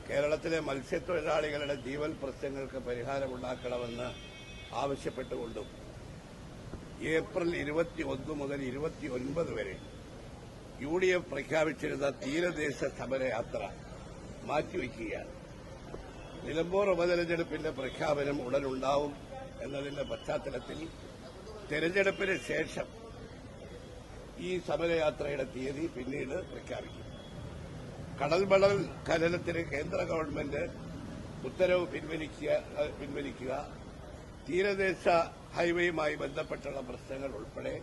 കേരളത്തിലെ മത്സ്യത്തൊഴിലാളികളുടെ ജീവൽ പ്രശ്നങ്ങൾക്ക് പരിഹാരമുണ്ടാക്കണമെന്ന് ആവശ്യപ്പെട്ടുകൊണ്ടും ഏപ്രിൽ 21 മുതൽ 29 വരെ UDF പ്രഖ്യാപിച്ചിരുന്ന തീരദേശ സമരയാത്ര മാറ്റിവെക്കുകയാണ്. നിലമ്പൂർ ഉപതെരഞ്ഞെടുപ്പിന്റെ പ്രഖ്യാപനം ഉടനുണ്ടാവും എന്നതിന്റെ പശ്ചാത്തലത്തിൽ തെരഞ്ഞെടുപ്പിന് ശേഷം ഈ സമരയാത്രയുടെ തീയതി പിന്നീട് പ്രഖ്യാപിക്കും. കടൽമണൽ ഖനനത്തിന് കേന്ദ്ര ഗവൺമെന്റ് ഉത്തരവ് പിൻവലിക്കുക, തീരദേശ ഹൈവേയുമായി ബന്ധപ്പെട്ടുള്ള പ്രശ്നങ്ങൾ ഉൾപ്പെടെ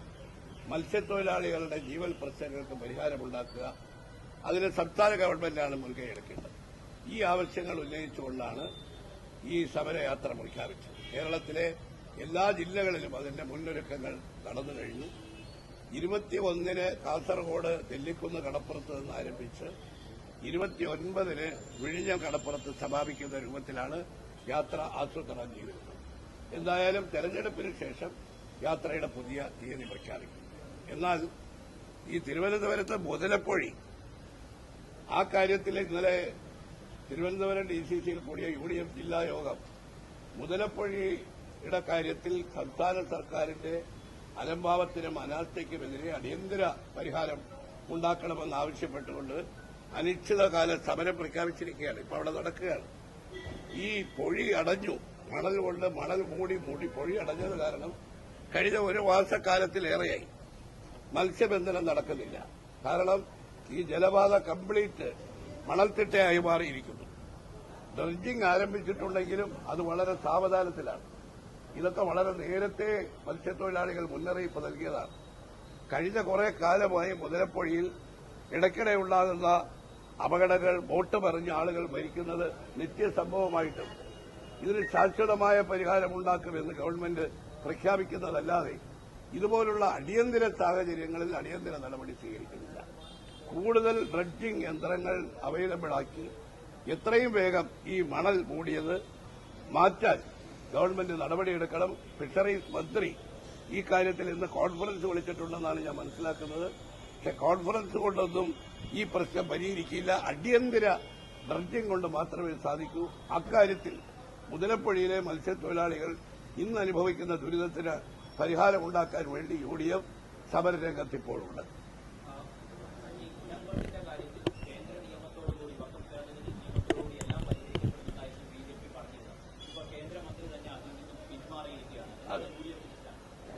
മത്സ്യത്തൊഴിലാളികളുടെ ജീവൽ പ്രശ്നങ്ങൾക്ക് പരിഹാരമുണ്ടാക്കുക, അതിന് സംസ്ഥാന ഗവൺമെന്റാണ് മുൻകൈയെടുക്കേണ്ടത്. ഈ ആവശ്യങ്ങൾ ഉന്നയിച്ചുകൊണ്ടാണ് ഈ സമരയാത്ര പ്രഖ്യാപിച്ചത്. കേരളത്തിലെ എല്ലാ ജില്ലകളിലും അതിന്റെ മുന്നൊരുക്കങ്ങൾ നടന്നു കഴിഞ്ഞു. 21-ന് കാസർഗോഡ് നെല്ലിക്കുന്ന് കടപ്പുറത്ത് നിന്ന് ആരംഭിച്ച് 29-ന് വിഴിഞ്ഞം കടപ്പുറത്ത് സമാപിക്കുന്ന രൂപത്തിലാണ് യാത്ര ആസൂത്രണം ചെയ്തിരുന്നത്. എന്തായാലും തെരഞ്ഞെടുപ്പിന് ശേഷം യാത്രയുടെ പുതിയ തീയതി പ്രഖ്യാപിക്കും. എന്നാൽ ഈ തിരുവനന്തപുരത്ത് മുതലപ്പൊഴി, ആ കാര്യത്തിൽ ഇന്നലെ തിരുവനന്തപുരം DCCയിൽ കൂടിയ UDF ജില്ലാ യോഗം മുതലപ്പൊഴിയുടെ കാര്യത്തിൽ സംസ്ഥാന സർക്കാരിന്റെ അലംഭാവത്തിനും അനാസ്ഥയ്ക്കുമെതിരെ അടിയന്തര പരിഹാരം ഉണ്ടാക്കണമെന്നാവശ്യപ്പെട്ടുകൊണ്ട് അനിശ്ചിതകാല സമരം പ്രഖ്യാപിച്ചിരിക്കുകയാണ്. ഇപ്പോൾ അവിടെ നടക്കുകയാണ്. ഈ പൊഴി അടഞ്ഞു, മണൽ കൊണ്ട് മണൽ മൂടി പൊഴി അടഞ്ഞത് കാരണം കഴിഞ്ഞ ഒരു മാസക്കാലത്തിലേറെയായി മത്സ്യബന്ധനം നടക്കുന്നില്ല. കാരണം ഈ ജലപാത കംപ്ലീറ്റ് മണൽത്തിട്ടയായി മാറിയിരിക്കുന്നു. ഡ്രഡ്ജിംഗ് ആരംഭിച്ചിട്ടുണ്ടെങ്കിലും അത് വളരെ സാവധാനത്തിലാണ്. ഇതൊക്കെ വളരെ നേരത്തെ മത്സ്യത്തൊഴിലാളികൾ മുന്നറിയിപ്പ് നൽകിയതാണ്. കഴിഞ്ഞ കുറെ കാലമായി മുതലപ്പൊഴിയിൽ ഇടയ്ക്കിടെ ഉണ്ടാകുന്ന അപകടങ്ങൾ, ബോട്ട് മറിഞ്ഞ ആളുകൾ മരിക്കുന്നത് നിത്യസംഭവമായിട്ടും ഇതിന് ശാശ്വതമായ പരിഹാരമുണ്ടാക്കുമെന്ന് ഗവൺമെന്റ് പ്രഖ്യാപിക്കുന്നതല്ലാതെ ഇതുപോലുള്ള അടിയന്തര സാഹചര്യങ്ങളിൽ അടിയന്തര നടപടി സ്വീകരിക്കുന്നില്ല. കൂടുതൽ ഡ്രഡ്ജിംഗ് യന്ത്രങ്ങൾ അവൈലബിളാക്കി എത്രയും വേഗം ഈ മണൽ മൂടിയത് മാറ്റാൻ ഗവൺമെന്റ് നടപടിയെടുക്കണം. ഫിഷറീസ് മന്ത്രി ഈ കാര്യത്തിൽ ഇന്ന് കോൺഫറൻസ് വിളിച്ചിട്ടുണ്ടെന്നാണ് ഞാൻ മനസ്സിലാക്കുന്നത്. പക്ഷെ കോൺഫറൻസ് കൊണ്ടൊന്നും ഈ പ്രശ്നം പരിഹരിക്കില്ല. അടിയന്തര ഡ്രഡ്ജിംഗ് കൊണ്ട് മാത്രമേ സാധിക്കൂ. അക്കാര്യത്തിൽ മുതലപ്പൊഴിയിലെ മത്സ്യത്തൊഴിലാളികൾ ഇന്ന് അനുഭവിക്കുന്ന ദുരിതത്തിന് പരിഹാരമുണ്ടാക്കാൻ വേണ്ടി UDF സമരരംഗത്ത് ഇപ്പോഴുണ്ട്.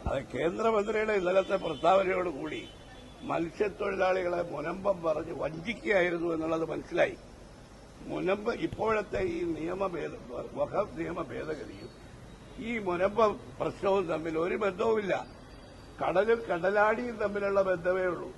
അത് കേന്ദ്രമന്ത്രിയുടെ ഇന്നലത്തെ പ്രസ്താവനയോടുകൂടി മത്സ്യത്തൊഴിലാളികളെ മുനമ്പം പറഞ്ഞ് വഞ്ചിക്കുകയായിരുന്നു എന്നുള്ളത് മനസ്സിലായി. ഇപ്പോഴത്തെ ഈ വഖഫ് നിയമ ഭേദഗതിയും ഈ മുനമ്പം പ്രശ്നവും തമ്മിൽ ഒരു ബന്ധവുമില്ല. കടലും കടലാടിയും തമ്മിലുള്ള ബന്ധമേ ഉള്ളൂ.